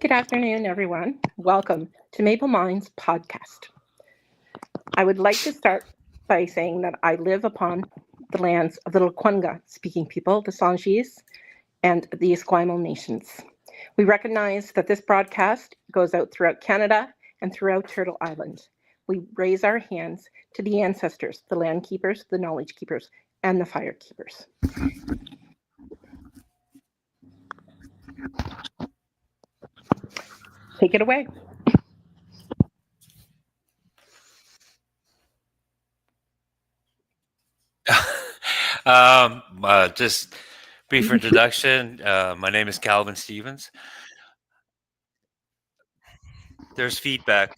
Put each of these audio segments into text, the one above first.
Good afternoon, everyone. Welcome to Maple Minds podcast. I would like to start by saying that I live upon the lands of the Lukwanga speaking people, the Sanjis, and the Esquimalt nations. We recognize that this broadcast goes out throughout Canada and throughout Turtle Island. We raise our hands to the ancestors, the land keepers, the knowledge keepers, and the fire keepers. Take it away. Just brief introduction. My name is Calvin Stevens. There's feedback.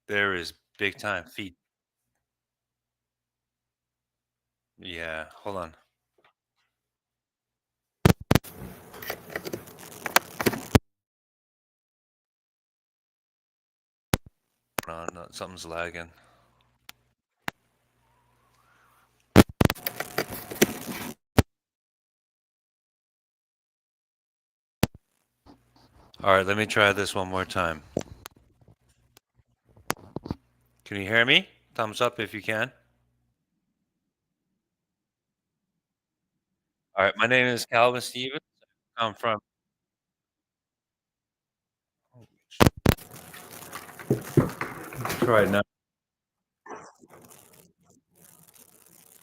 There is big time feed. Yeah, hold on. No, something's lagging. All right, let me try this one more time. Can you hear me? Thumbs up if you can. All right, my name is Calvin Stevens. I'm from. Try it now.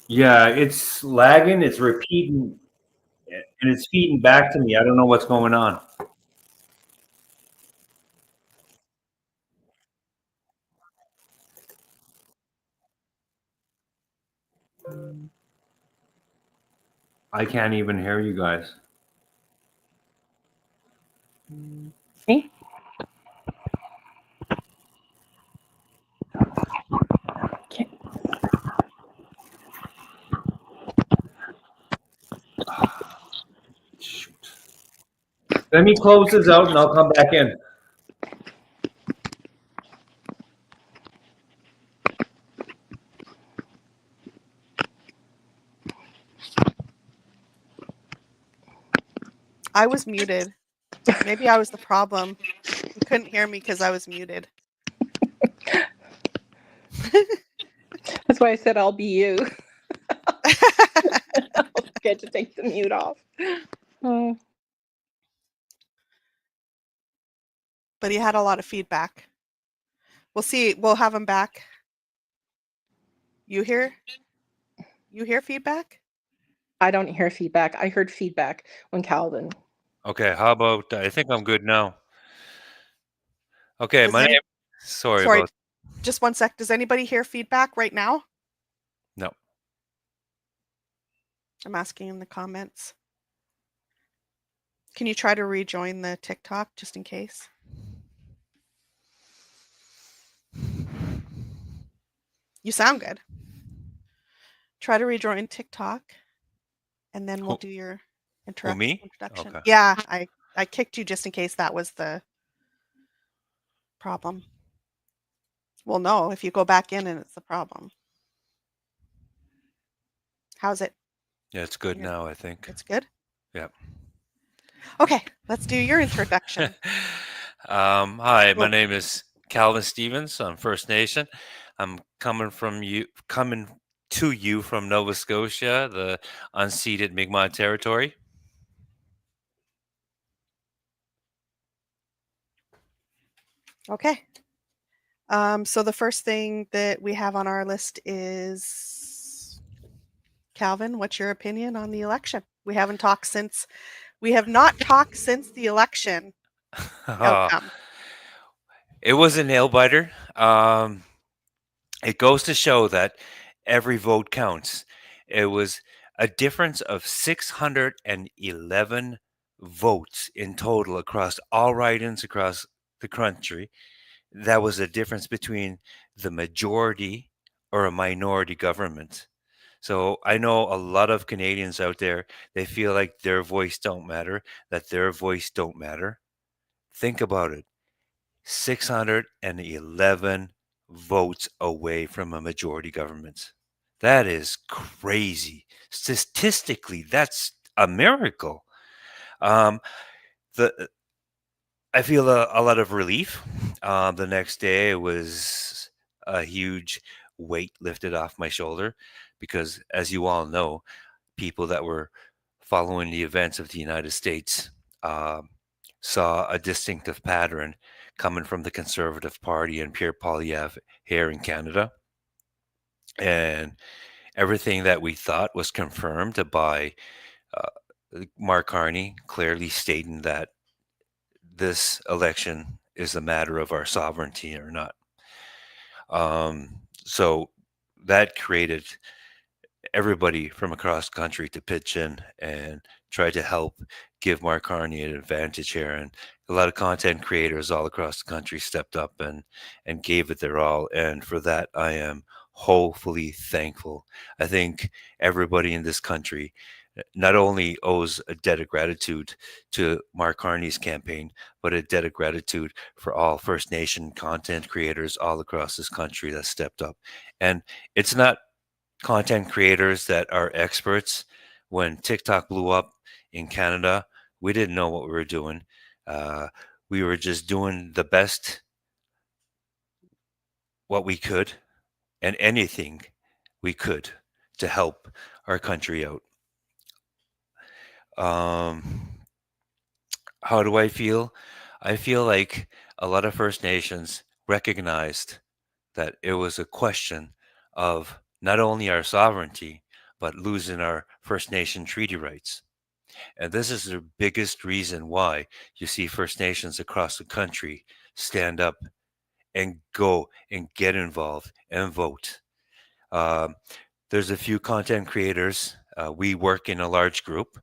Yeah, it's lagging. It's repeating, and it's feeding back to me. I don't know what's going on. I can't even hear you guys. Me? Okay. Shoot. Let me close this out and I'll come back in. I was muted. Maybe I was the problem. You couldn't hear me because I was muted. That's why I said I'll be you. I'll get to take the mute off. Oh. But he had a lot of feedback. We'll see. We'll have him back. You hear feedback? I don't hear feedback. I heard feedback when Calvin. Okay, how about I think I'm good now. Okay, my name. Sorry about. Just one sec. Does anybody hear feedback right now? No. I'm asking in the comments. Can you try to rejoin the TikTok just in case? You sound good. Try to rejoin TikTok, and then we'll do your introduction. Okay. Yeah, I kicked you just in case that was the problem. Well, no, if you go back in and it's the problem. How's it? Yeah, it's good now, I think. It's good? Yeah. Okay, let's do your introduction. Hi, my name is Calvin Stevens. I'm First Nation. I'm coming to you from Nova Scotia, the unceded Mi'kmaq territory. Okay. So the first thing that we have on our list is Calvin, what's your opinion on the election? We have not talked since the election outcome. It was a nail biter. It goes to show that every vote counts. It was a difference of 611 votes in total across all write-ins across the country. That was a difference between the majority or a minority government. So I know a lot of Canadians out there, they feel like their voice don't matter, that their voice don't matter. Think about it. 611 votes away from a majority government. That is crazy. Statistically, that's a miracle. The I feel a lot of relief. The next day, it was a huge weight lifted off my shoulder because, as you all know, people that were following the events of the United States saw a distinctive pattern coming from the Conservative Party and Pierre Poilievre here in Canada. And everything that we thought was confirmed by Mark Carney clearly stating that this election is a matter of our sovereignty or not. So that created everybody from across the country to pitch in and try to help give Mark Carney an advantage here. And a lot of content creators all across the country stepped up and gave it their all. And for that, I am wholly thankful. I think everybody in this country not only owes a debt of gratitude to Mark Carney's campaign, but a debt of gratitude for all First Nation content creators all across this country that stepped up. And it's not content creators that are experts. When TikTok blew up in Canada, we didn't know what we were doing. We were just doing the best what we could and anything we could to help our country out. How do I feel? I feel like a lot of First Nations recognized that it was a question of not only our sovereignty, but losing our First Nation treaty rights. And this is the biggest reason why you see First Nations across the country stand up and go and get involved and vote. There's a few content creators. We work in a large group,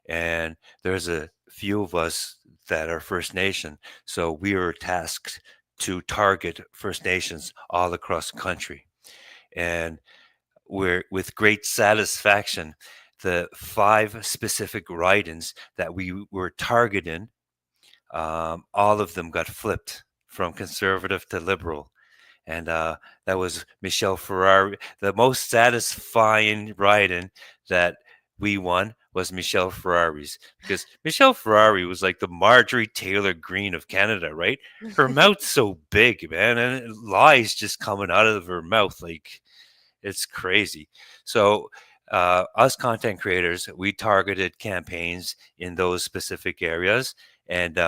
and there's a few of us that are First Nation. So we are tasked to target First Nations all across the country. And we're with great satisfaction, the 5 specific write-ins that we were targeting, all of them got flipped from conservative to liberal. And that was Michelle Ferrari. The most satisfying write-in that we won was Michelle Ferrari's, because Michelle Ferrari was like the Marjorie Taylor Greene of Canada, right? Her mouth's so big, man, and lies just coming out of her mouth like it's crazy. So us content creators, we targeted campaigns in those specific areas, and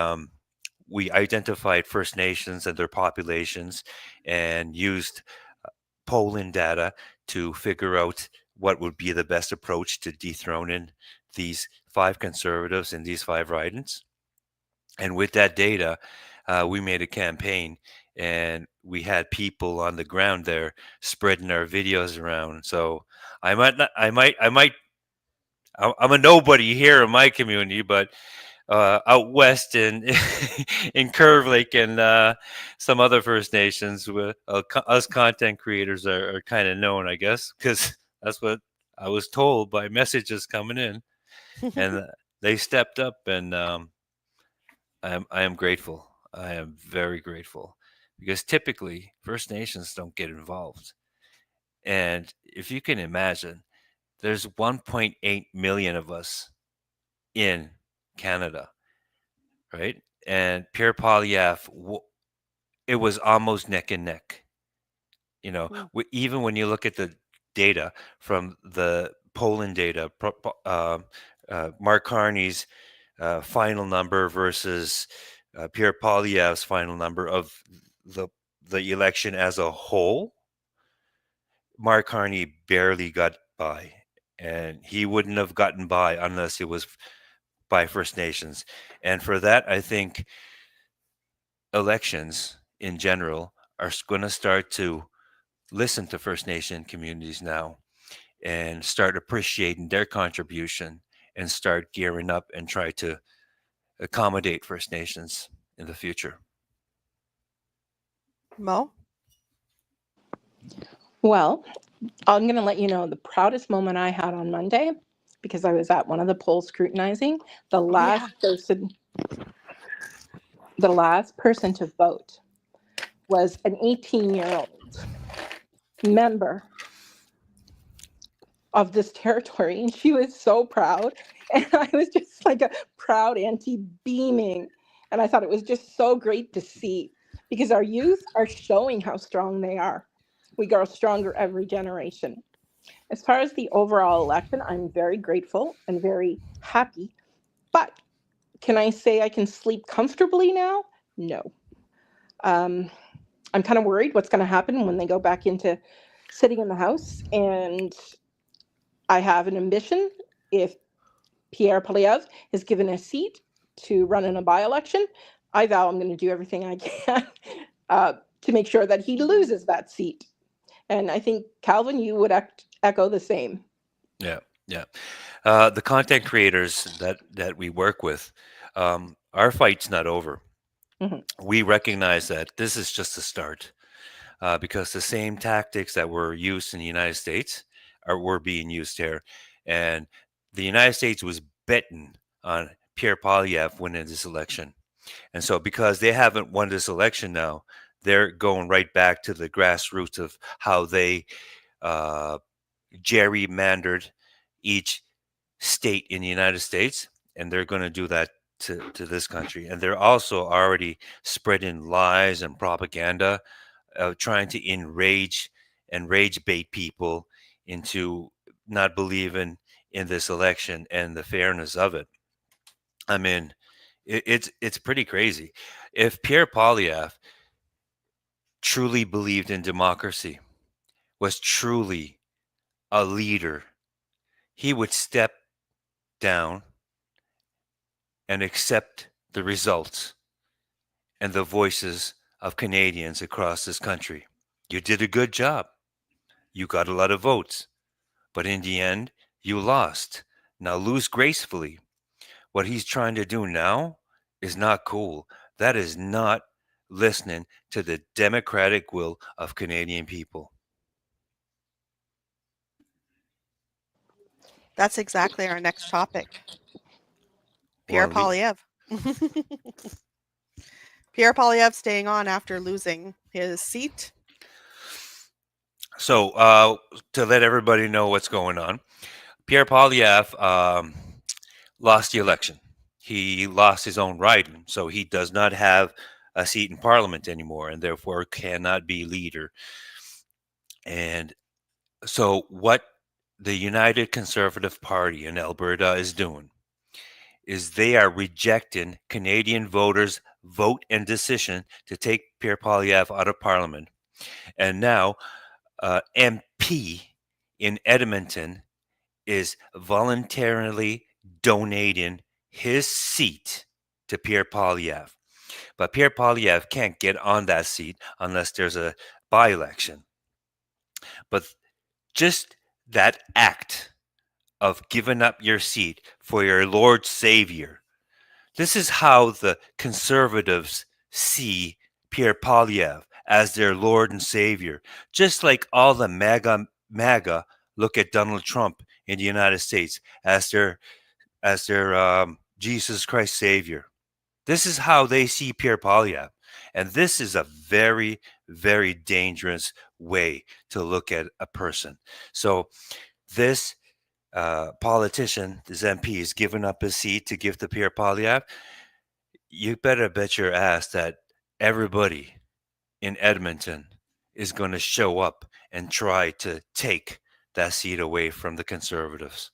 we identified First Nations and their populations and used polling data to figure out what would be the best approach to dethroning these 5 conservatives in these 5 write-ins. And with that data, we made a campaign, and we had people on the ground there spreading our videos around. So I'm a nobody here in my community, but out west in in Curve Lake and some other First Nations, with us content creators are kind of known, I guess, because that's what I was told by messages coming in, and they stepped up, and I am grateful. I am very grateful, because typically First Nations don't get involved, and if you can imagine, there's 1.8 million of us in Canada, right? And Pierre Poilievre, it was almost neck and neck. You know, even when you look at the data from the Poland data, Mark Carney's final number versus Pierre Poilievre's final number of the election as a whole, Mark Carney barely got by, and he wouldn't have gotten by unless it was by First Nations. And for that, I think elections in general are going to start to listen to First Nation communities now and start appreciating their contribution and start gearing up and try to accommodate First Nations in the future. Mo? Well, I'm going to let you know the proudest moment I had on Monday, because I was at one of the polls scrutinizing. The last person to vote was an 18-year-old member of this territory, and she was so proud. And I was just like proud auntie beaming. And I thought it was just so great to see because our youth are showing how strong they are. We grow stronger every generation. As far as the overall election, I'm very grateful and very happy. But can I say I can sleep comfortably now? No. I'm kind of worried what's going to happen when they go back into sitting in the House. And I have an ambition. If Pierre Poilievre is given a seat to run in a by-election, I vow I'm going to do everything I can to make sure that he loses that seat. And I think, Calvin, you would echo the same. Yeah, yeah. The content creators that we work with, our fight's not over. Mhm. We recognize that this is just a start, because the same tactics that were used in the United States were being used here, and the United States was betting on Pierre Poilievre winning this election, and so because they haven't won this election now, they're going right back to the grassroots of how they uh, gerrymandered each state in the United States, and they're going to do that to this country. And they're also already spreading lies and propaganda, trying to and rage bait people into not believing in this election and the fairness of it. I mean, it's pretty crazy. If Pierre Poilievre truly believed in democracy, was truly a leader, he would step down and accept the results and the voices of Canadians across this country. You did a good job. You got a lot of votes. But in the end, you lost. Now lose gracefully. What he's trying to do now is not cool. That is not listening to the democratic will of Canadian people. That's exactly our next topic. Pierre Well, Poilievre. Pierre Poilievre staying on after losing his seat. so to let everybody know what's going on, Pierre Poilievre lost the election. He lost his own riding, so he does not have a seat in Parliament anymore, and therefore cannot be leader. And so, what the United Conservative Party in Alberta is doing is they are rejecting Canadian voters' vote and decision to take Pierre Poilievre out of Parliament. And now, MP in Edmonton is voluntarily donating his seat to Pierre Poilievre. But Pierre Poilievre can't get on that seat unless there's a by-election. But just that act of giving up your seat for your Lord Savior, this is how the Conservatives see Pierre Poilievre, as their Lord and Savior, just like all the MAGA look at Donald Trump in the United States as their Jesus Christ Savior. This is how they see Pierre Poilievre. And this is a very, very dangerous way to look at a person. So this politician, this MP, is giving up his seat to give to Pierre Poilievre. You better bet your ass that everybody in Edmonton is going to show up and try to take that seat away from the Conservatives.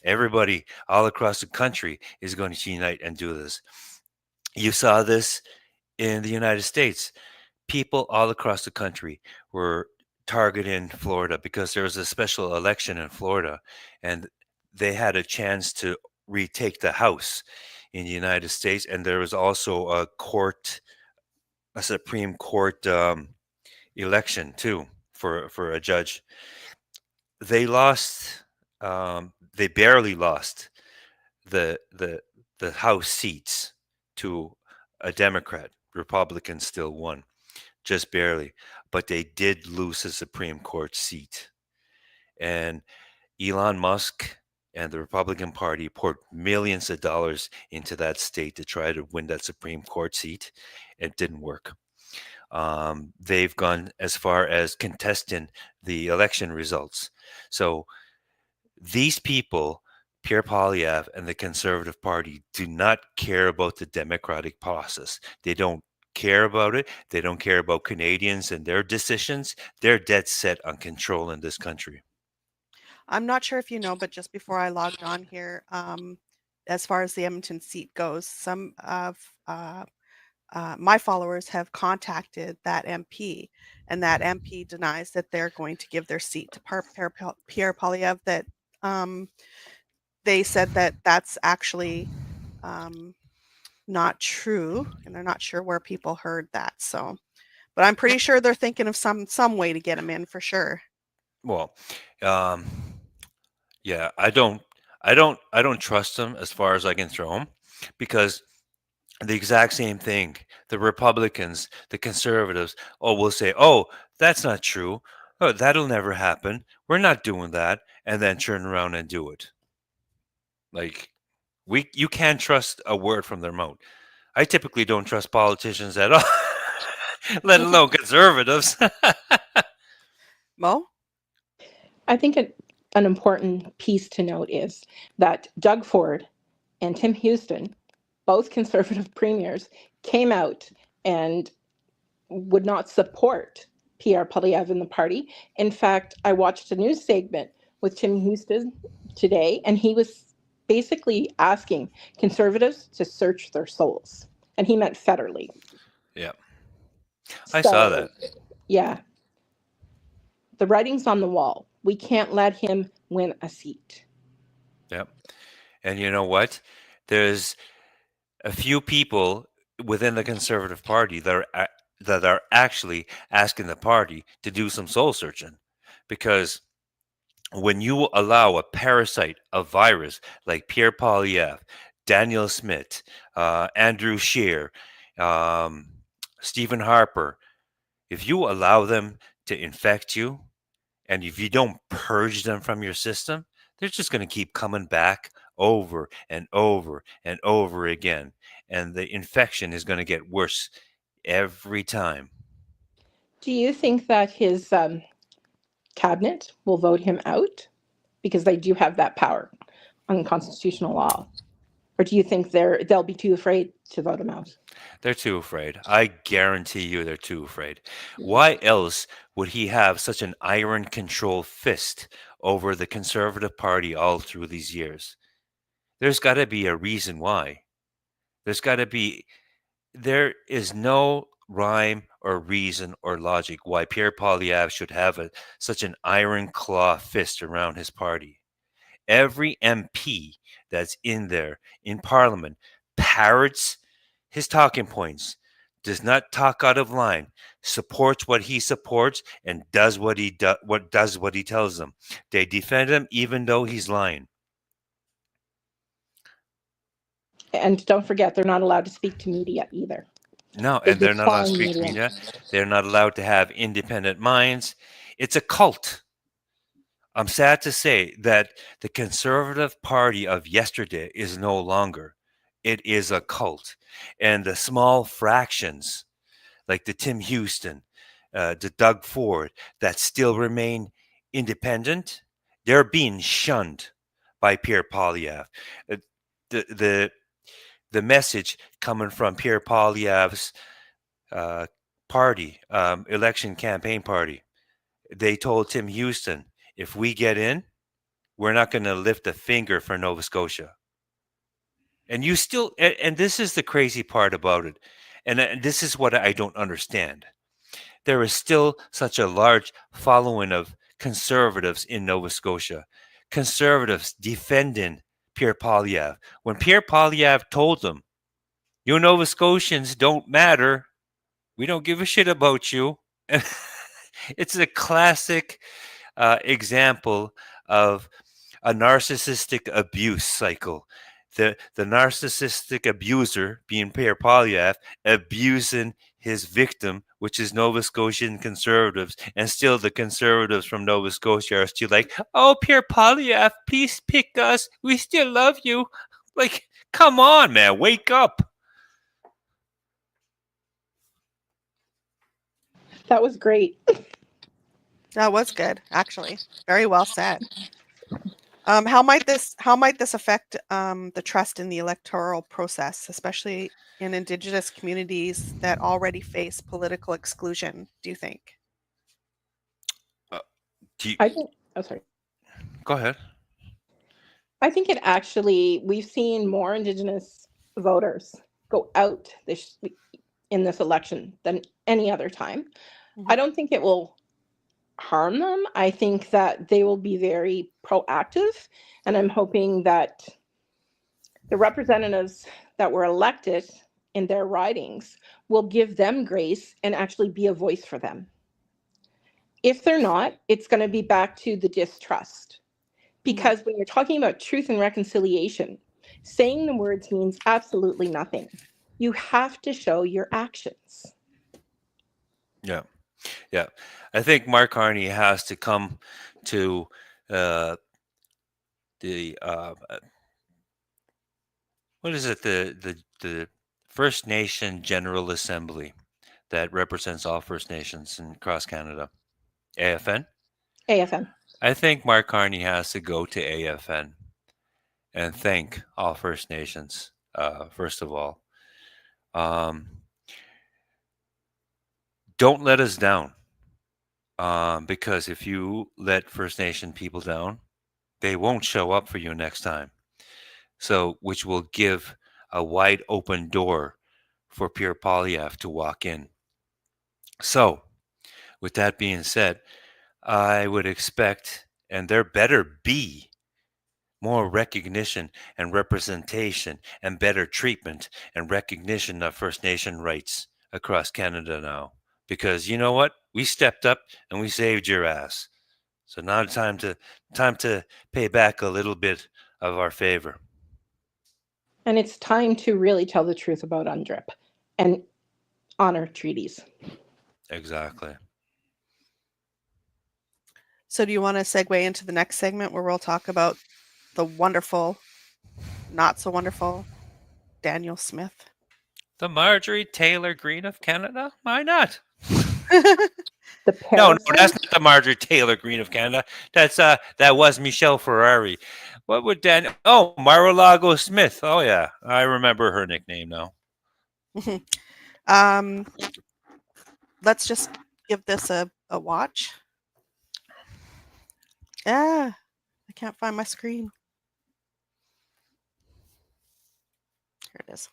Everybody all across the country is going to unite and do this. You saw this in the United States. People all across the country were targeting Florida because there was a special election in Florida, and they had a chance to retake the House in the United States. And there was also a Supreme Court election too for a judge. They lost. They barely lost the House seats to a Democrat. Republicans still won, just barely, but they did lose the Supreme Court seat. And Elon Musk and the Republican Party poured millions of dollars into that state to try to win that Supreme Court seat. It didn't work. They've gone as far as contesting the election results. So these people, Pierre Poilievre and the Conservative Party do not care about the democratic process. They don't care about it. They don't care about Canadians and their decisions. They're dead set on control in this country. I'm not sure if you know, but just before I logged on here, as far as the Edmonton seat goes, some of my followers have contacted that MP, and that MP denies that they're going to give their seat to Pierre Poilievre. That they said that that's actually not true, and they're not sure where people heard that. So, but I'm pretty sure they're thinking of some way to get him in for sure. Well, yeah, I don't trust them as far as I can throw them, because the exact same thing. The Republicans, the Conservatives, will say, "Oh, that's not true. Oh, that'll never happen. We're not doing that," and then turn around and do it. Like, you can't trust a word from their mouth. I typically don't trust politicians at all, let alone conservatives. Mo? I think an important piece to note is that Doug Ford and Tim Houston, both Conservative premiers, came out and would not support Pierre Poilievre in the party. In fact, I watched a news segment with Tim Houston today, and he was basically asking Conservatives to search their souls. And he meant federally. Yeah, I saw that. Yeah. The writing's on the wall. We can't let him win a seat. Yep. And you know what? There's a few people within the Conservative Party that are actually asking the party to do some soul searching, because when you allow a parasite, a virus like Pierre Poilievre, Danielle Smith, Andrew Scheer, um, Stephen Harper, if you allow them to infect you, and if you don't purge them from your system, they're just going to keep coming back over and over and over again. And the infection is going to get worse every time. Do you think that his cabinet will vote him out? Because they do have that power on constitutional law. Or do you think they'll be too afraid to vote him out? They're too afraid. I guarantee you they're too afraid. Why else would he have such an iron control fist over the Conservative Party all through these years? There's got to be a reason why. There is no rhyme or reason or logic why Pierre Poilievre should have such an iron claw fist around his party. Every MP that's in there in Parliament parrots his talking points, does not talk out of line, supports what he supports, and does what he tells them. They defend him even though he's lying. And don't forget, they're not allowed to speak to media either. No, and they're not allowed to speak to media. They're not allowed to have independent minds. It's a cult. I'm sad to say that the Conservative Party of yesterday is no longer. It is a cult. And the small fractions, like the Tim Houston, the Doug Ford, that still remain independent, they're being shunned by Pierre Poilievre. The message coming from Pierre Poilievre's party, election campaign party, they told Tim Houston, if we get in, we're not going to lift a finger for Nova Scotia. And you still, and this is the crazy part about it, and this is what I don't understand. There is still such a large following of conservatives in Nova Scotia. Conservatives defending Pierre Poilievre. When Pierre Poilievre told them, you Nova Scotians don't matter, we don't give a shit about you. It's a classic example of a narcissistic abuse cycle. The narcissistic abuser, being Pierre Poilievre, abusing his victim, which is Nova Scotian conservatives, and still the conservatives from Nova Scotia are still like, oh, Pierre Poilievre, please pick us. We still love you. Like, come on, man, wake up. That was great. That was good, actually. Very well said. How might this affect the trust in the electoral process, especially in Indigenous communities that already face political exclusion, do you think? I think, oh, sorry. Go ahead. I think it actually, we've seen more Indigenous voters go out in this election than any other time. I don't think it will harm them. I think that they will be very proactive, and I'm hoping that the representatives that were elected in their ridings will give them grace and actually be a voice for them. If they're not, it's going to be back to the distrust. Because when you're talking about truth and reconciliation, saying the words means absolutely nothing. You have to show your actions. Yeah. Yeah. I think Mark Carney has to come to the what is it, the First Nation General Assembly that represents all First Nations across Canada. AFN? AFN. I think Mark Carney has to go to AFN and thank all First Nations, first of all. Don't let us down. Because if you let First Nation people down, they won't show up for you next time. So, which will give a wide open door for Pierre Poilievre to walk in. So, with that being said, I would expect, and there better be, more recognition and representation and better treatment and recognition of First Nation rights across Canada now. Because you know what? We stepped up and we saved your ass. So now it's time to pay back a little bit of our favor. And it's time to really tell the truth about UNDRIP and honor treaties. Exactly. So do you want to segue into the next segment where we'll talk about the wonderful, not so wonderful Danielle Smith? The Marjorie Taylor Greene of Canada? Why not? No, that's not the Marjorie Taylor Greene of Canada. That's that was Michelle Ferrari. What would Dan? Oh, Mar-a-Lago Smith. Oh yeah, I remember her nickname now. Let's just give this a watch. I can't find my screen. Here it is.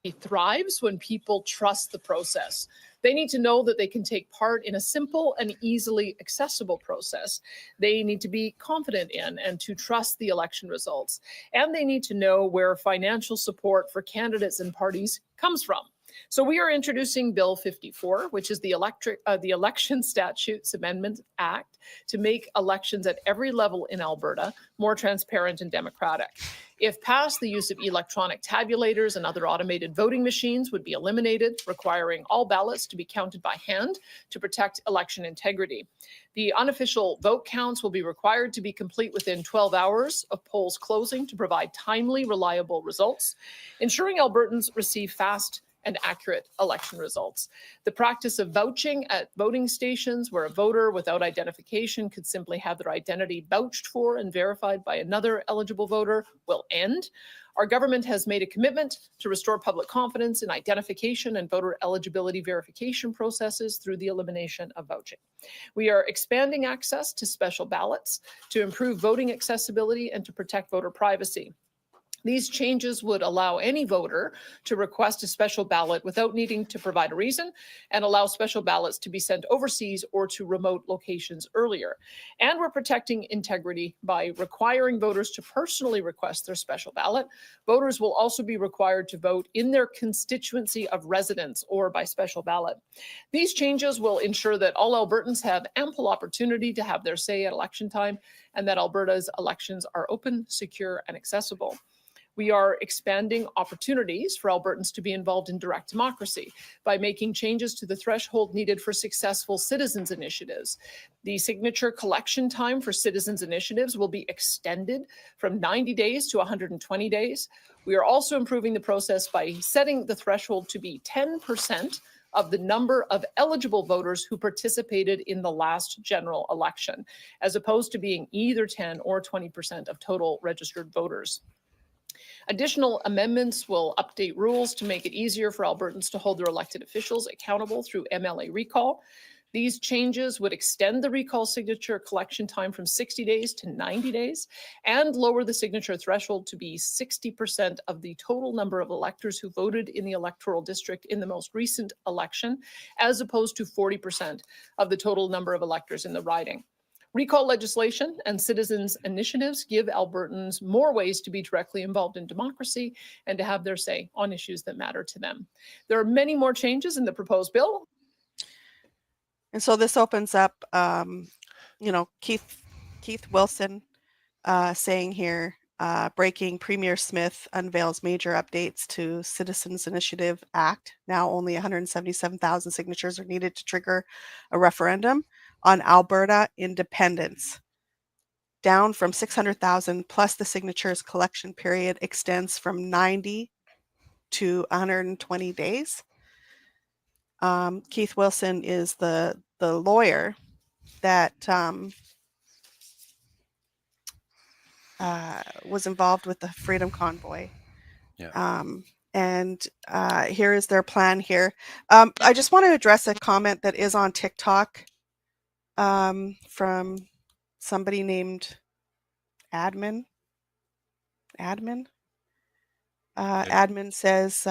It thrives when people trust the process. They need to know that they can take part in a simple and easily accessible process. They need to be confident in and to trust the election results. And they need to know where financial support for candidates and parties comes from. So we are introducing Bill 54, which is the Election Statutes Amendment Act, to make elections at every level in Alberta more transparent and democratic. If passed, the use of electronic tabulators and other automated voting machines would be eliminated, requiring all ballots to be counted by hand to protect election integrity. The unofficial vote counts will be required to be complete within 12 hours of polls closing to provide timely, reliable results, ensuring Albertans receive fast and accurate election results. The practice of vouching at voting stations where a voter without identification could simply have their identity vouched for and verified by another eligible voter will end. Our government has made a commitment to restore public confidence in identification and voter eligibility verification processes through the elimination of vouching. We are expanding access to special ballots to improve voting accessibility and to protect voter privacy. These changes would allow any voter to request a special ballot without needing to provide a reason and allow special ballots to be sent overseas or to remote locations earlier. And we're protecting integrity by requiring voters to personally request their special ballot. Voters will also be required to vote in their constituency of residence or by special ballot. These changes will ensure that all Albertans have ample opportunity to have their say at election time and that Alberta's elections are open, secure, and accessible. We are expanding opportunities for Albertans to be involved in direct democracy by making changes to the threshold needed for successful citizens' initiatives. The signature collection time for citizens' initiatives will be extended from 90 days to 120 days. We are also improving the process by setting the threshold to be 10% of the number of eligible voters who participated in the last general election, as opposed to being either 10 or 20% of total registered voters. Additional amendments will update rules to make it easier for Albertans to hold their elected officials accountable through MLA recall. These changes would extend the recall signature collection time from 60 days to 90 days and lower the signature threshold to be 60% of the total number of electors who voted in the electoral district in the most recent election, as opposed to 40% of the total number of electors in the riding. Recall legislation and citizens' initiatives give Albertans more ways to be directly involved in democracy and to have their say on issues that matter to them. There are many more changes in the proposed bill. And so this opens up, Keith Wilson saying here, breaking Premier Smith unveils major updates to Citizens Initiative Act. Now only 177,000 signatures are needed to trigger a referendum on Alberta independence, down from 600,000, plus the signatures collection period extends from 90 to 120 days. Keith Wilson is the lawyer that was involved with the Freedom Convoy. Yeah. And here is their plan here. I just want to address a comment that is on TikTok from somebody named Admin. Admin says,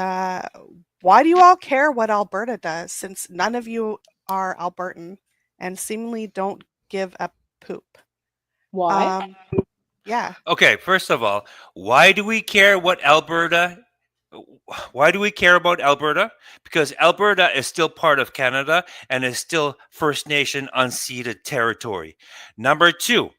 why do you all care what Alberta does, since none of you are Albertan and seemingly don't give a poop? Why? Yeah. Okay, first of all, why do we care about Alberta? Because Alberta is still part of Canada and is still First Nation unceded territory. Number two,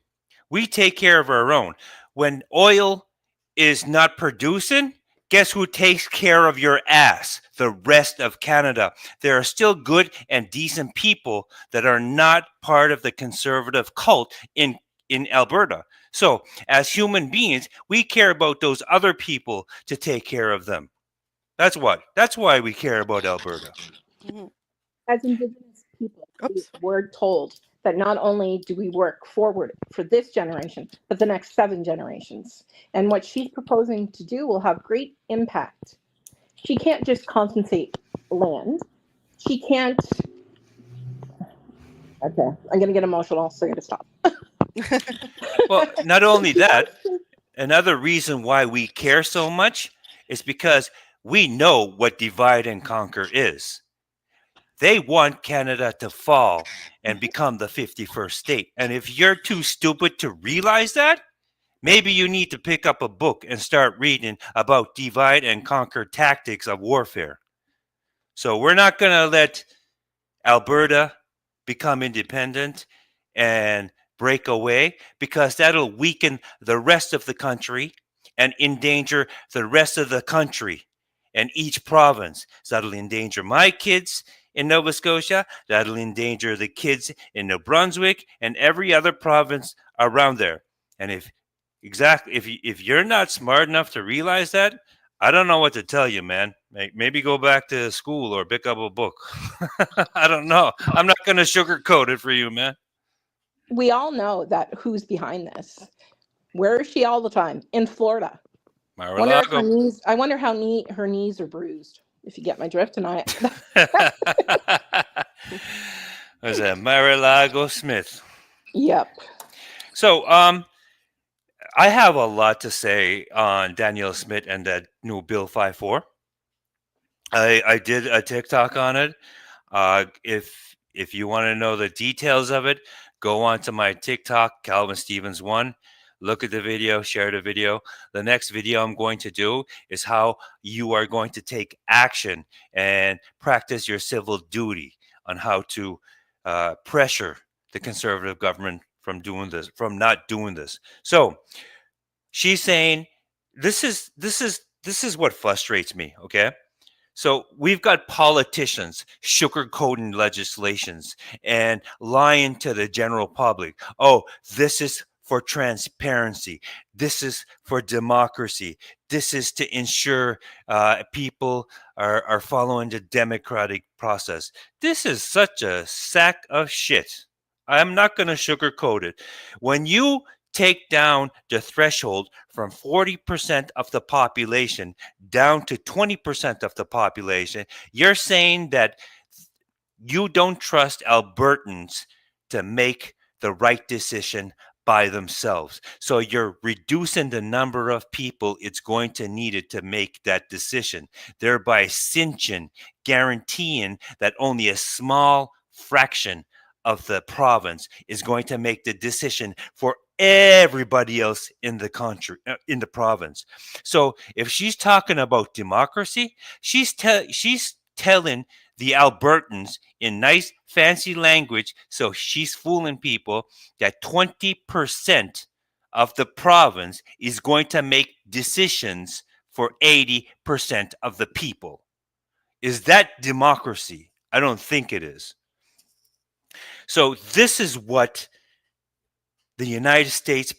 we take care of our own. When oil is not producing, guess who takes care of your ass? The rest of Canada. There are still good and decent people that are not part of the conservative cult in Alberta. So, as human beings, we care about those other people to take care of them. That's why we care about Alberta. Mhm. As Indigenous people, Oops. we're told that not only do we work forward for this generation, but the next 7 generations. And what she's proposing to do will have great impact. She can't just compensate land. She can't. Okay, I'm going to get emotional, so I'm going to stop. Well, not only that, another reason why we care so much is because we know what divide and conquer is. They want Canada to fall and become the 51st state. And if you're too stupid to realize that, maybe you need to pick up a book and start reading about divide and conquer tactics of warfare. So we're not going to let Alberta become independent and break away, because that'll weaken the rest of the country and endanger the rest of the country and each province. So that'll endanger my kids in Nova Scotia, that'll endanger the kids in New Brunswick and every other province around there. And if you're not smart enough to realize that, I don't know what to tell you, man. Maybe go back to school or pick up a book. I don't know. I'm not going to sugarcoat it for you, man. We all know that who's behind this. Where is she all the time? In Florida. I wonder how her knees are bruised, if you get my drift. And Was that Mar-a-Lago Smith? Yep. So, I have a lot to say on Danielle Smith and that new Bill 5-4. I did a TikTok on it. If you want to know the details of it, go on to my TikTok, Calvin Stevens 1. Look at the video, share the video. The next video I'm going to do is how you are going to take action and practice your civil duty on how to pressure the conservative government from not doing this. So she's saying this is what frustrates me, okay? So we've got politicians sugarcoating legislations and lying to the general public. Oh, this is for transparency. This is for democracy. This is to ensure people are following the democratic process. This is such a sack of shit. I'm not going to sugarcoat it. When you take down the threshold from 40% of the population down to 20% of the population, you're saying that you don't trust Albertans to make the right decision by themselves. So you're reducing the number of people it's going to need it to make that decision, thereby guaranteeing that only a small fraction of the province is going to make the decision for everybody else in the country, in the province. So if she's talking about democracy, she's telling the Albertans in nice fancy language, so she's fooling people, that 20% of the province is going to make decisions for 80% of the people. Is that democracy? I don't think it is. So this is what the United States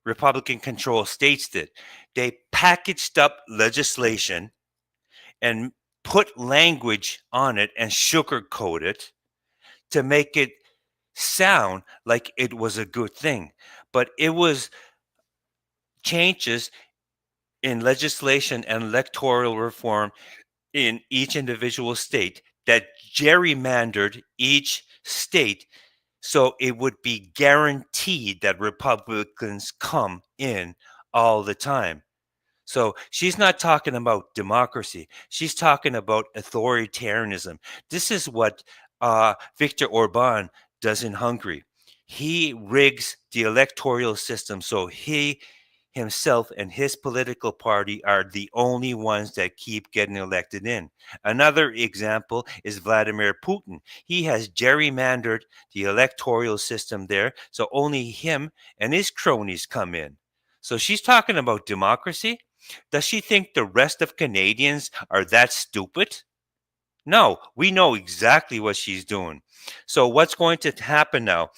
Republican-controlled states did. They packaged up legislation and put language on it and sugarcoat it to make it sound like it was a good thing. But it was changes in legislation and electoral reform in each individual state that gerrymandered each state so it would be guaranteed that Republicans come in all the time. So she's not talking about democracy. She's talking about authoritarianism. This is what Viktor Orban does in Hungary. He rigs the electoral system so he himself and his political party are the only ones that keep getting elected in. Another example is Vladimir Putin. He has gerrymandered the electoral system there, so only him and his cronies come in. So she's talking about democracy. Does she think the rest of Canadians are that stupid? No, we know exactly what she's doing. So what's going to happen now?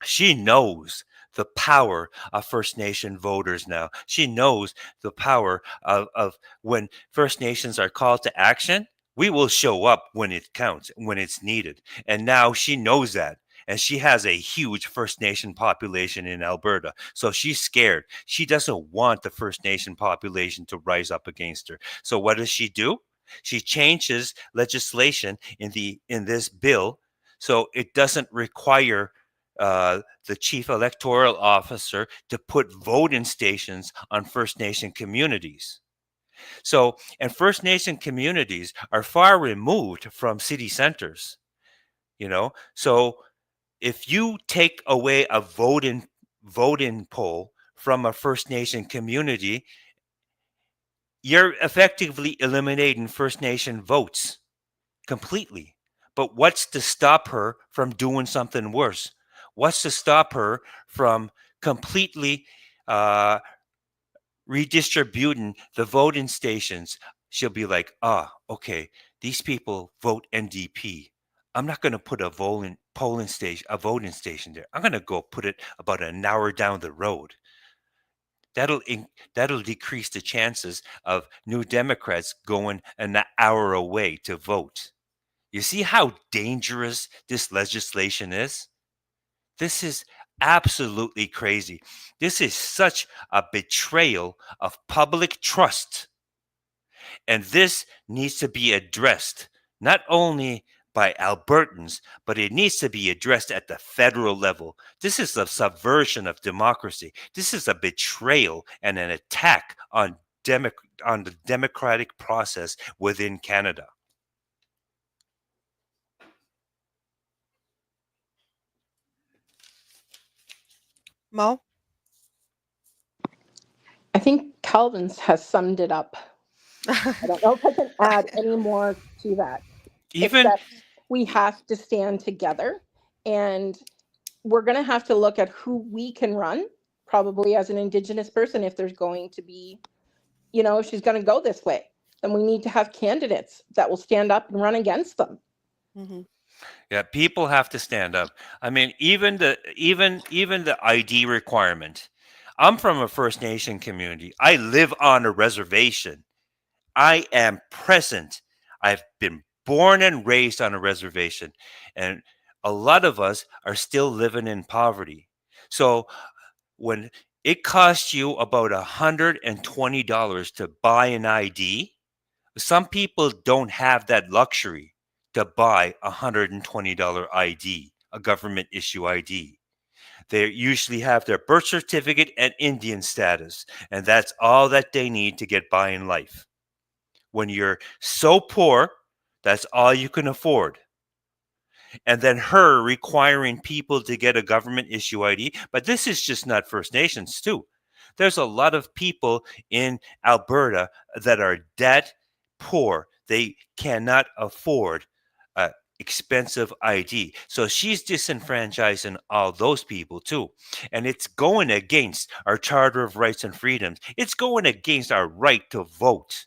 She knows the power of First Nation voters now. She knows the power of when First Nations are called to action, we will show up when it counts, when it's needed. And now she knows that. And she has a huge First Nation population in Alberta. So she's scared. She doesn't want the First Nation population to rise up against her. So what does she do? She changes legislation in this bill so it doesn't require the chief electoral officer to put voting stations on First Nation communities. So, and First Nation communities are far removed from city centers, So if you take away a voting poll from a First Nation community, you're effectively eliminating First Nation votes completely. But what's to stop her from doing something worse? What's to stop her from completely redistributing the voting stations? She'll be like, okay, these people vote NDP. I'm not going to put a voting station there. I'm going to go put it about an hour down the road. That'll decrease the chances of New Democrats going an hour away to vote. You see how dangerous this legislation is? This is absolutely crazy. This is such a betrayal of public trust. And this needs to be addressed, not only by Albertans, but it needs to be addressed at the federal level. This is a subversion of democracy. This is a betrayal and an attack on the democratic process within Canada. Mo? I think Calvin's has summed it up. I don't know if I can add any more to that. Except we have to stand together, and we're going to have to look at who we can run, probably as an Indigenous person, if there's going to be, if she's going to go this way, then we need to have candidates that will stand up and run against them. Mm-hmm. Yeah, people have to stand up. I mean, even the ID requirement. I'm from a First Nation community. I live on a reservation. I am present. I've been born and raised on a reservation, and a lot of us are still living in poverty. So when it costs you about $120 to buy an ID, some people don't have that luxury to buy a $120 ID, a government issue ID. They usually have their birth certificate and Indian status, and that's all that they need to get by in life. When you're so poor, that's all you can afford. And then her requiring people to get a government issue ID. But this is just not First Nations, too. There's a lot of people in Alberta that are that poor. They cannot afford a expensive ID. So she's disenfranchising all those people too. And it's going against our Charter of Rights and Freedoms. It's going against our right to vote.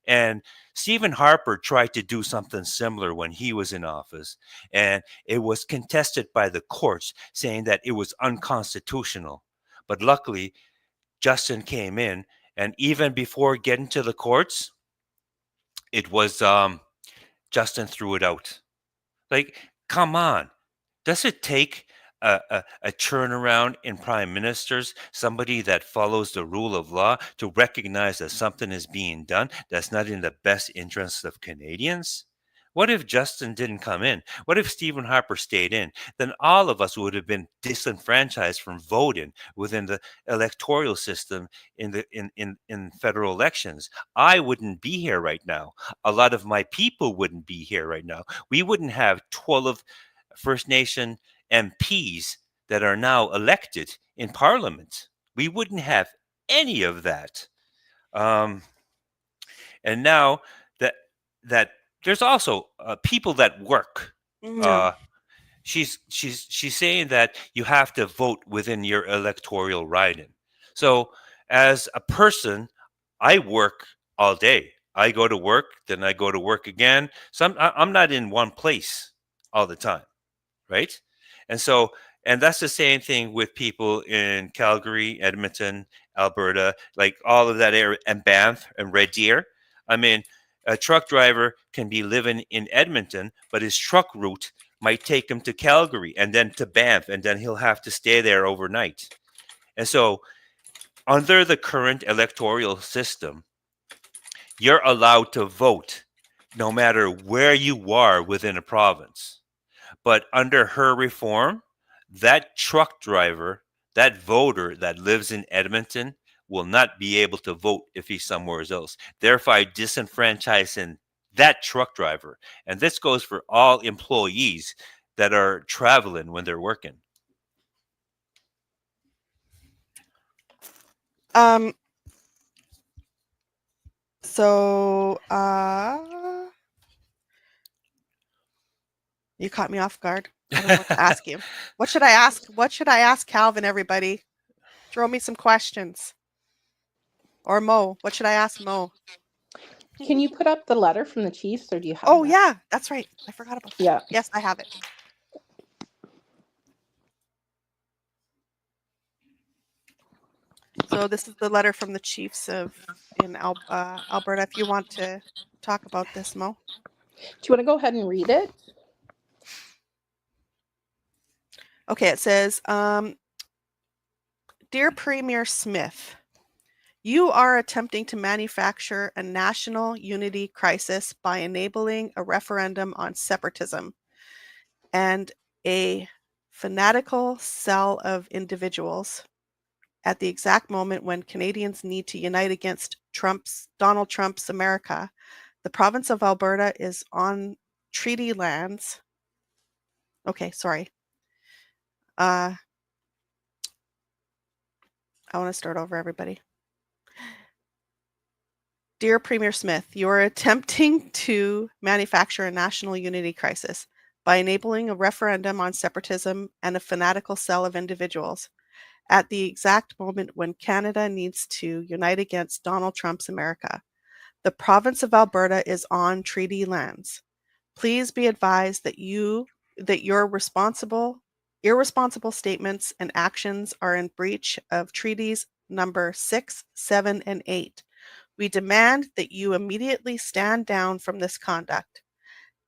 And Stephen Harper tried to do something similar when he was in office, and it was contested by the courts, saying that it was unconstitutional. But luckily, Justin came in, and even before getting to the courts, it was Justin threw it out. Like, come on. Does it take a turnaround in prime ministers, somebody that follows the rule of law, to recognize that something is being done that's not in the best interests of Canadians? What if Justin didn't come in? What if Stephen Harper stayed in? Then all of us would have been disenfranchised from voting within the electoral system in federal elections. I wouldn't be here right now. A lot of my people wouldn't be here right now. We wouldn't have 12 First Nation MPs that are now elected in Parliament. We wouldn't have any of that. And now that there's also people that work. No. She's saying that you have to vote within your electoral riding. So as a person, I work all day. I go to work, then I go to work again. I'm not in one place all the time, right? And so, and that's the same thing with people in Calgary, Edmonton, Alberta, like all of that area, and Banff and Red Deer. I mean, a truck driver can be living in Edmonton, but his truck route might take him to Calgary and then to Banff, and then he'll have to stay there overnight. And so, under the current electoral system, you're allowed to vote no matter where you are within a province. But under her reform, that truck driver, that voter that lives in Edmonton, will not be able to vote if he's somewhere else, thereby disenfranchising that truck driver. And this goes for all employees that are traveling when they're working. So you caught me off guard. I don't know what to ask you. What should I ask? What should I ask Calvin, everybody? Throw me some questions. Or Mo. What should I ask Mo? Can you put up the letter from the Chiefs, or do you have Oh, that? yeah, that's right. I forgot about that. Yeah. Yes, I have it. So this is the letter from the Chiefs in Alberta. If you want to talk about this, Mo. Do you want to go ahead and read it? Okay, it says, Dear Premier Smith, you are attempting to manufacture a national unity crisis by enabling a referendum on separatism and a fanatical cell of individuals at the exact moment when Canadians need to unite against Donald Trump's America. The province of Alberta is on treaty lands. Okay, sorry. I want to start over, everybody. Dear Premier Smith, you are attempting to manufacture a national unity crisis by enabling a referendum on separatism and a fanatical cell of individuals at the exact moment when Canada needs to unite against Donald Trump's America. The province of Alberta is on treaty lands. Please be advised that your irresponsible statements and actions are in breach of treaties number 6, 7, and 8. We demand that you immediately stand down from this conduct.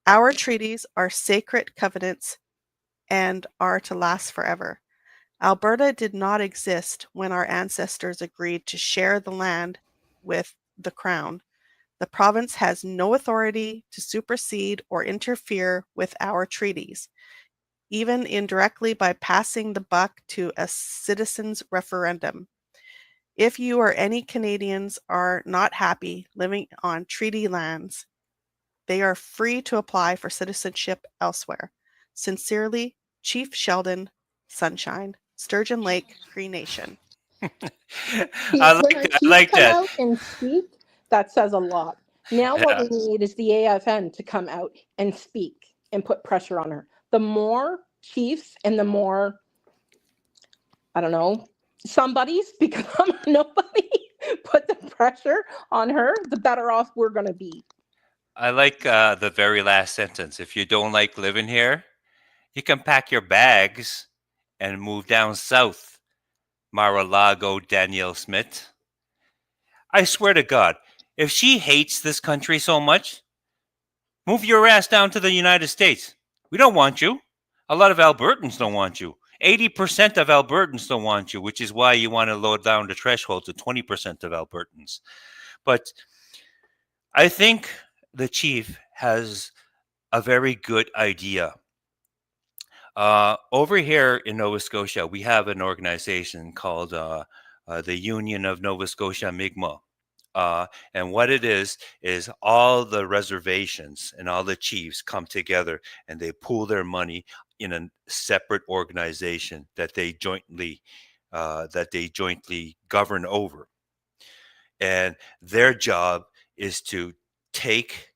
Our treaties are sacred covenants and are to last forever. Alberta did not exist when our ancestors agreed to share the land with the Crown. The province has no authority to supersede or interfere with our treaties, even indirectly by passing the buck to a citizens' referendum. If you or any Canadians are not happy living on treaty lands, they are free to apply for citizenship elsewhere. Sincerely, Chief Sheldon Sunshine, Sturgeon Lake, Cree Nation. See, I when our chiefs like come that. out and speak, that says a lot. Now what Yeah. we need is the AFN to come out and speak and put pressure on her. The more chiefs and the more, I don't know, somebody's become nobody, put the pressure on her, the better off we're going to be. I like the very last sentence. If you don't like living here, you can pack your bags and move down south. Mar-a-Lago, Danielle Smith. I swear to God, if she hates this country so much, move your ass down to the United States. We don't want you. A lot of Albertans don't want you. 80% of Albertans don't want you, which is why you want to lower down the threshold to 20% of Albertans. But I think the chief has a very good idea. Over here in Nova Scotia, we have an organization called the Union of Nova Scotia Mi'kmaq. And what it is all the reservations and all the chiefs come together and they pool their money in a separate organization that they jointly govern over. And their job is to take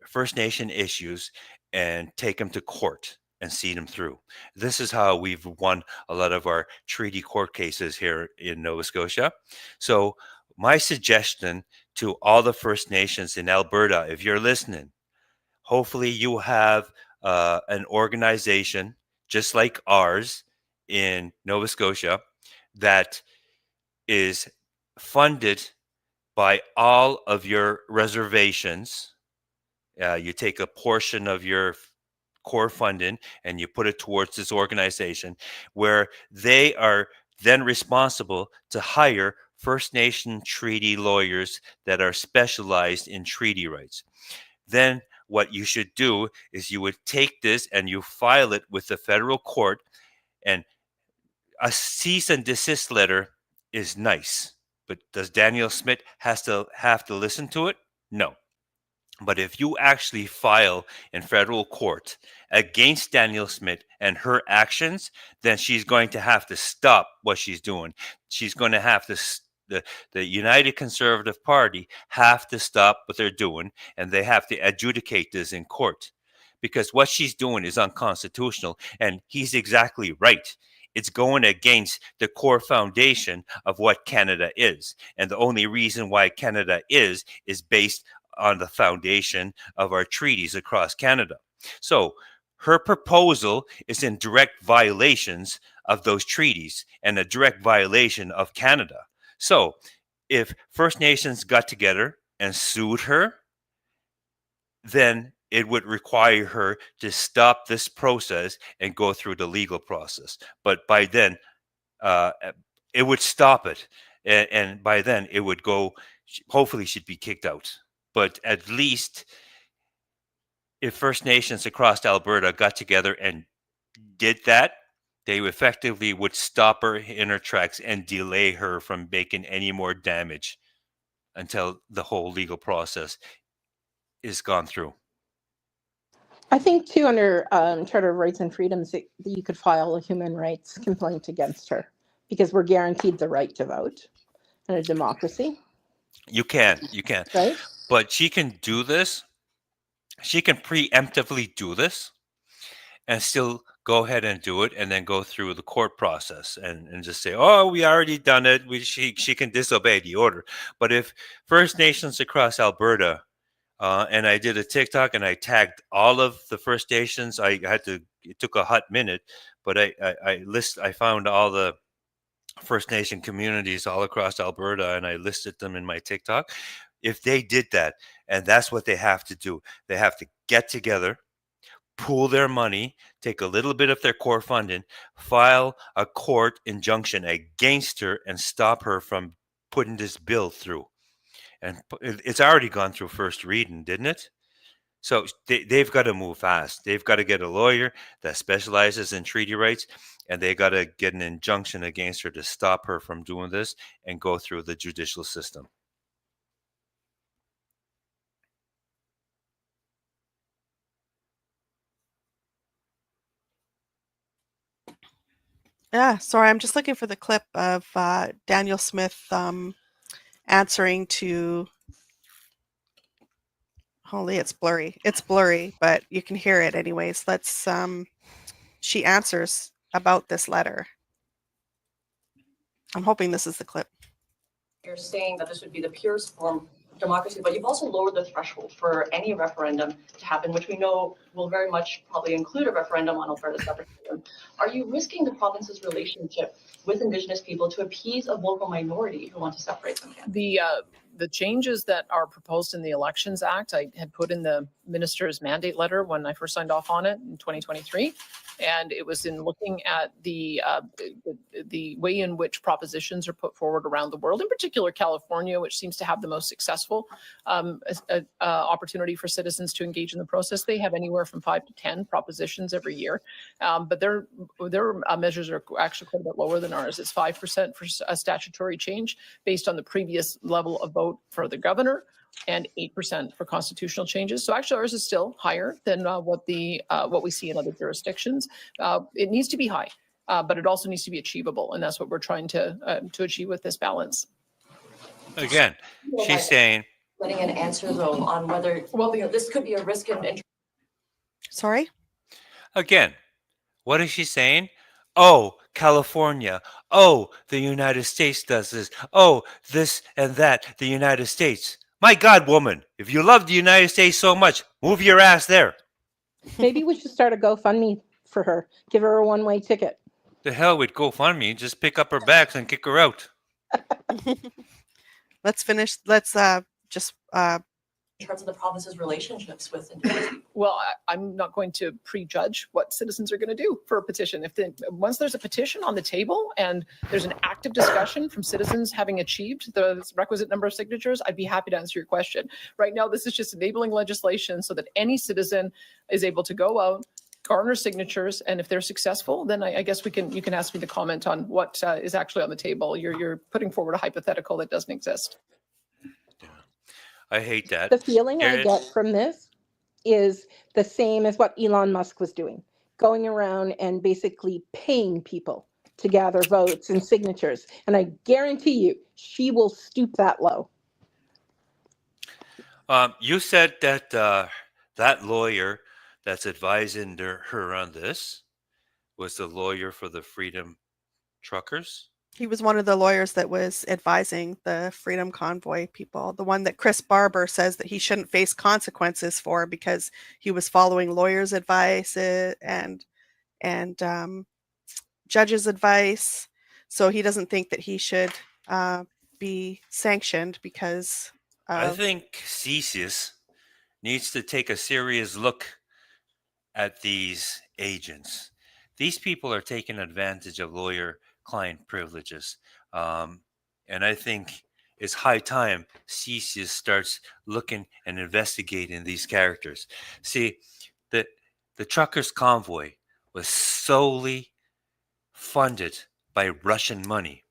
First Nation issues and take them to court and see them through. This is how we've won a lot of our treaty court cases here in Nova Scotia. So my suggestion to all the First Nations in Alberta, if you're listening, hopefully you have an organization just like ours in Nova Scotia that is funded by all of your reservations. You take a portion of your core funding and you put it towards this organization where they are then responsible to hire First Nation treaty lawyers that are specialized in treaty rights. Then what you should do is you would take this and you file it with the federal court, and a cease and desist letter is nice. But does Danielle Smith have to listen to it? No. But if you actually file in federal court against Danielle Smith and her actions, then she's going to have to stop what she's doing. She's going to have to, the United Conservative Party have to stop what they're doing, and they have to adjudicate this in court. Because what she's doing is unconstitutional, and he's exactly right. It's going against the core foundation of what Canada is. And the only reason why Canada is based on the foundation of our treaties across Canada. So her proposal is in direct violations of those treaties and a direct violation of Canada. So if First Nations got together and sued her, then it would require her to stop this process and go through the legal process. But by then, it would stop it. And by then, it would go, hopefully she'd be kicked out. But at least if First Nations across Alberta got together and did that, they effectively would stop her in her tracks and delay her from making any more damage until the whole legal process is gone through. I think too, under Charter of Rights and Freedoms, that you could file a human rights complaint against her because we're guaranteed the right to vote in a democracy. You can. Right? But she can do this. She can preemptively do this and still go ahead and do it and then go through the court process and just say, oh, we already done it. She can disobey the order. But if First Nations across Alberta And I did a TikTok and I tagged all of the First Nations. It took a hot minute, but I found all the First Nation communities all across Alberta and I listed them in my TikTok. If they did that, and that's what they have to do, they have to get together, pool their money, take a little bit of their core funding, file a court injunction against her and stop her from putting this bill through. And it's already gone through first reading, didn't it? So they've got to move fast. They've got to get a lawyer that specializes in treaty rights, and they got to get an injunction against her to stop her from doing this and go through the judicial system. Yeah, sorry, I'm just looking for the clip of Danielle Smith answering to. Holy, it's blurry. It's blurry, but you can hear it anyways. Let's. She answers about this letter. I'm hoping this is the clip. You're saying that this would be the purest form of democracy, but you've also lowered the threshold for any referendum to happen, which we know will very much probably include a referendum on Alberta's separatism. Are you risking the province's relationship with Indigenous people to appease a local minority who want to separate them? The changes that are proposed in the Elections Act, I had put in the minister's mandate letter when I first signed off on it in 2023. And it was in looking at the way in which propositions are put forward around the world, in particular California, which seems to have the most successful opportunity for citizens to engage in the process. They have anywhere from 5 to 10 propositions every year, but their measures are actually quite a bit lower than ours. It's 5% for a statutory change based on the previous level of vote for the governor, and 8% for constitutional changes. So actually ours is still higher than what we see in other jurisdictions. It needs to be high, but it also needs to be achievable. And that's what we're trying to achieve with this balance. Again, she's saying. Letting an answer though on whether, well, this could be a risk in. Sorry? Again, what is she saying? Oh, California. Oh, the United States does this. Oh, this and that, the United States. My God, woman, if you love the United States so much, move your ass there. Maybe we should start a GoFundMe for her. Give her a one-way ticket. The hell with GoFundMe. Just pick up her bags and kick her out. Let's finish. Let's just. In terms of the province's relationships with Indigenous people? Well, I'm not going to prejudge what citizens are going to do for a petition. Once there's a petition on the table and there's an active discussion from citizens having achieved the requisite number of signatures, I'd be happy to answer your question. Right now, this is just enabling legislation so that any citizen is able to go out, garner signatures, and if they're successful, then I guess you can ask me to comment on what is actually on the table. You're putting forward a hypothetical that doesn't exist. I hate that. The feeling I get from this is the same as what Elon Musk was doing, going around and basically paying people to gather votes and signatures. And I guarantee you, she will stoop that low. You said that that lawyer that's advising her on this was the lawyer for the Freedom Truckers. He was one of the lawyers that was advising the Freedom Convoy people, the one that Chris Barber says that he shouldn't face consequences for because he was following lawyers' advice and judges' advice. So he doesn't think that he should be sanctioned because I think CSIS needs to take a serious look at these agents. These people are taking advantage of lawyer-client privileges. And I think it's high time CSIS starts looking and investigating these characters. See, the truckers' convoy was solely funded by Russian money.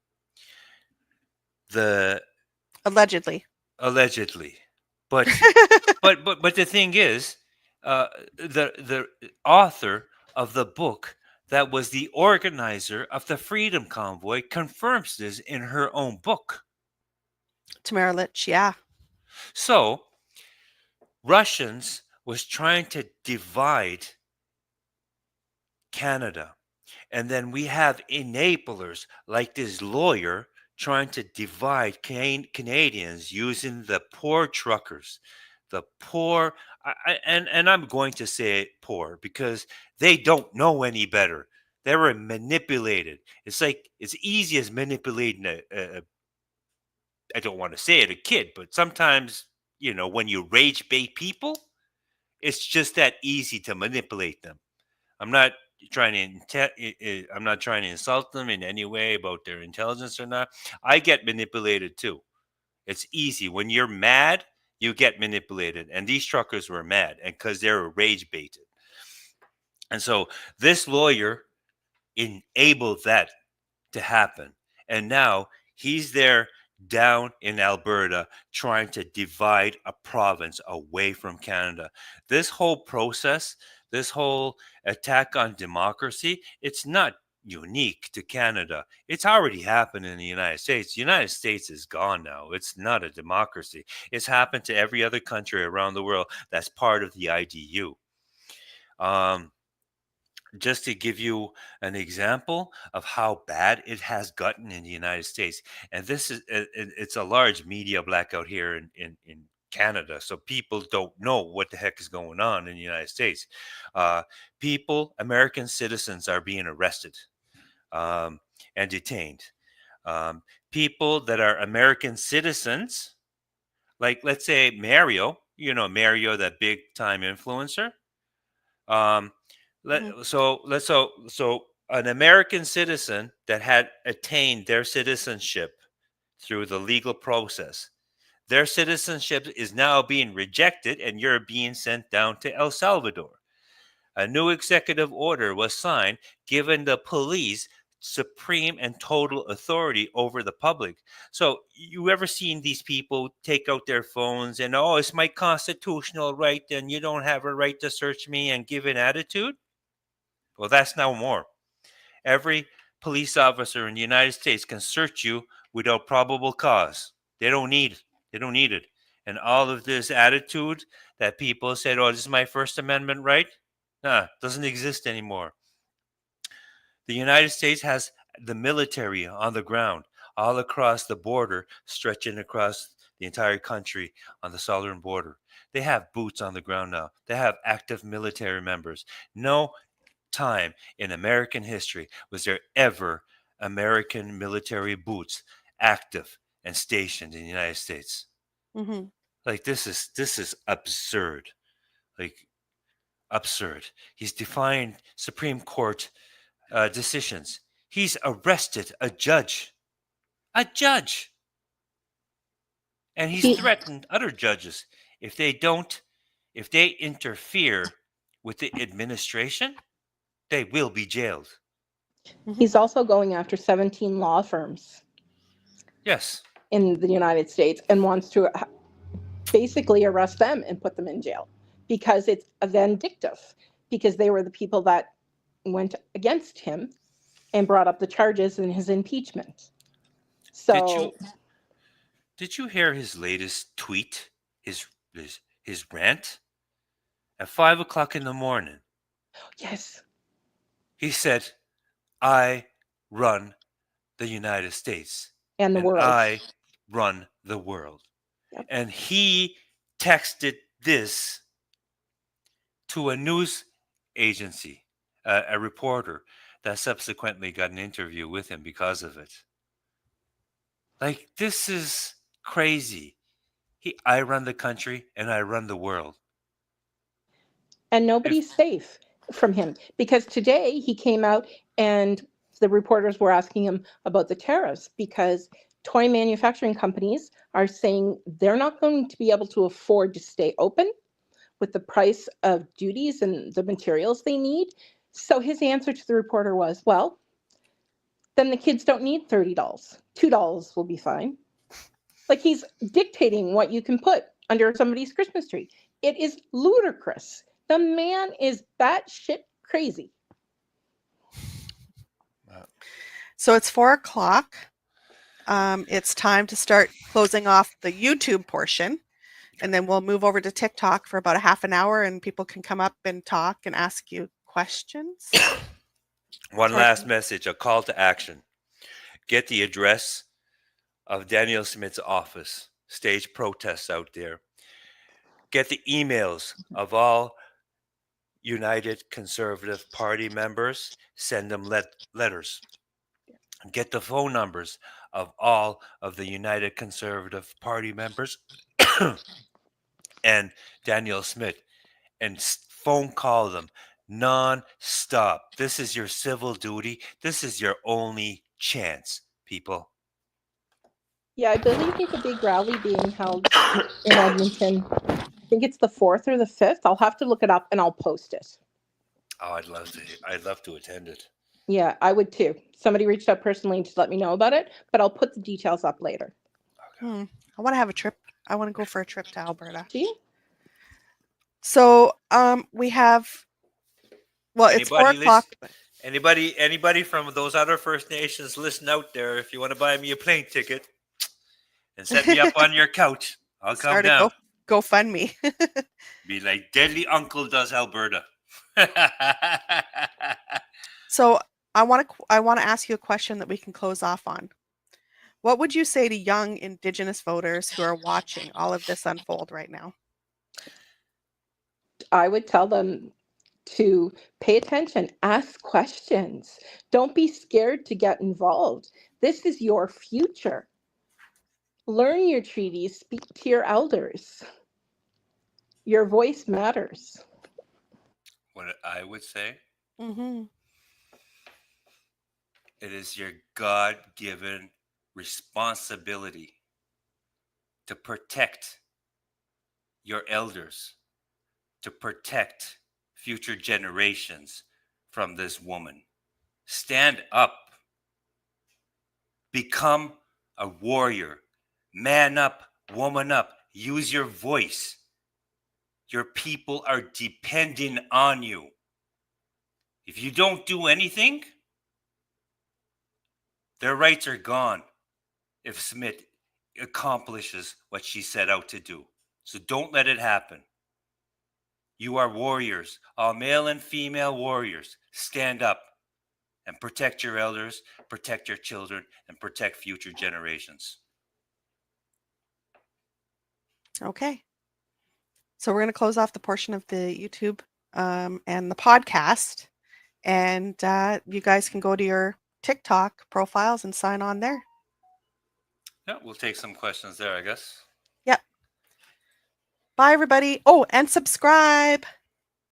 Allegedly. But but the thing is, the author of the book that was the organizer of the Freedom Convoy confirms this in her own book. Tamara Litch, yeah. So Russians was trying to divide Canada, and then we have enablers like this lawyer trying to divide Canadians using the poor truckers, the poor, and I'm going to say poor because they don't know any better. They were manipulated. It's like it's easy as manipulating I don't want to say it, a kid, but sometimes, when you rage bait people, it's just that easy to manipulate them. I'm not I'm not trying to insult them in any way about their intelligence or not. I get manipulated too. It's easy when you're mad, you get manipulated, and these truckers were mad, and because they were rage baited, and so this lawyer enabled that to happen. And now he's there down in Alberta trying to divide a province away from Canada. This whole process, this whole attack on democracy, it's not unique to Canada. It's already happened in the United States. The United States is gone now. It's not a democracy. It's happened to every other country around the world that's part of the IDU. Just to give you an example of how bad it has gotten in the United States, and this is it's a large media blackout here in Canada, so people don't know what the heck is going on in the United States. American citizens are being arrested and detained. People that are American citizens, like let's say Mario, Mario, that big time influencer. Um, so an American citizen that had attained their citizenship through the legal process, their citizenship is now being rejected, and you're being sent down to El Salvador. A new executive order was signed, giving the police supreme and total authority over the public. So, you ever seen these people take out their phones and, oh, it's my constitutional right, and you don't have a right to search me, and give an attitude? Well, that's no more. Every police officer in the United States can search you without probable cause. They don't need it. They don't need it. And all of this attitude that people said, oh, this is my First Amendment right, doesn't exist anymore. The United States has the military on the ground all across the border, stretching across the entire country on the southern border. They have boots on the ground now. They have active military members. No time in American history was there ever American military boots active and stationed in the United States. Mm-hmm. Like this is absurd. Like absurd. He's defying Supreme Court decisions. He's arrested a judge, and he's threatened other judges if they interfere with the administration, they will be jailed. He's also going after 17 law firms. Yes. In the United States, and wants to basically arrest them and put them in jail because it's a vindictive, because they were the people that went against him and brought up the charges in his impeachment. So did you hear his latest tweet, his rant at 5:00 in the morning? Yes. He said, I run the United States and the world. I run the world. Yep. And he texted this to a news agency, a reporter that subsequently got an interview with him because of it. Like, this is crazy. I run the country and I run the world. And nobody's safe from him, because today he came out and the reporters were asking him about the tariffs, because toy manufacturing companies are saying they're not going to be able to afford to stay open with the price of duties and the materials they need. So his answer to the reporter was, well, then the kids don't need $30. $2 will be fine. Like, he's dictating what you can put under somebody's Christmas tree. It is ludicrous. The man is batshit crazy. So it's 4:00. It's time to start closing off the YouTube portion, and then we'll move over to TikTok for about a half an hour, and people can come up and talk and ask you questions. One last message, a call to action. Get the address of Danielle Smith's office. Stage protests out there. get the emails of all United Conservative Party members, send them letters. Get the phone numbers of all of the United Conservative Party members and Danielle Smith, and phone call them non-stop. This is your civil duty. This is your only chance, people. Yeah, I believe there's a big rally being held in Edmonton. I think it's the 4th or the 5th. I'll have to look it up and I'll post it. Oh, I'd love to attend it. Yeah, I would too. Somebody reached out personally to let me know about it, but I'll put the details up later. I want to have a trip. I want to go for a trip to Alberta. Do you? So we have, well, it's 4 o'clock. Anybody from those other First Nations, listen out there. If you want to buy me a plane ticket and set me up on your couch, I'll come Start a down. GoFundMe. Be like Deadly Uncle does Alberta. So I want to ask you a question that we can close off on. What would you say to young Indigenous voters who are watching all of this unfold right now? I would tell them to pay attention, ask questions. Don't be scared to get involved. This is your future. Learn your treaties, speak to your elders. Your voice matters. What I would say, Mm-hmm. it is your God-given responsibility to protect your elders, to protect future generations from this woman. Stand up. Become a warrior. Man up, woman up. Use your voice. Your people are depending on you. If you don't do anything, their rights are gone if Smith accomplishes what she set out to do. So don't let it happen. You are warriors, all male and female warriors. Stand up and protect your elders, protect your children, and protect future generations. Okay. So we're going to close off the portion of the YouTube and the podcast. And you guys can go to your TikTok profiles and sign on there. Yeah, we'll take some questions there, I guess. Yep. Bye, everybody. Oh, and subscribe.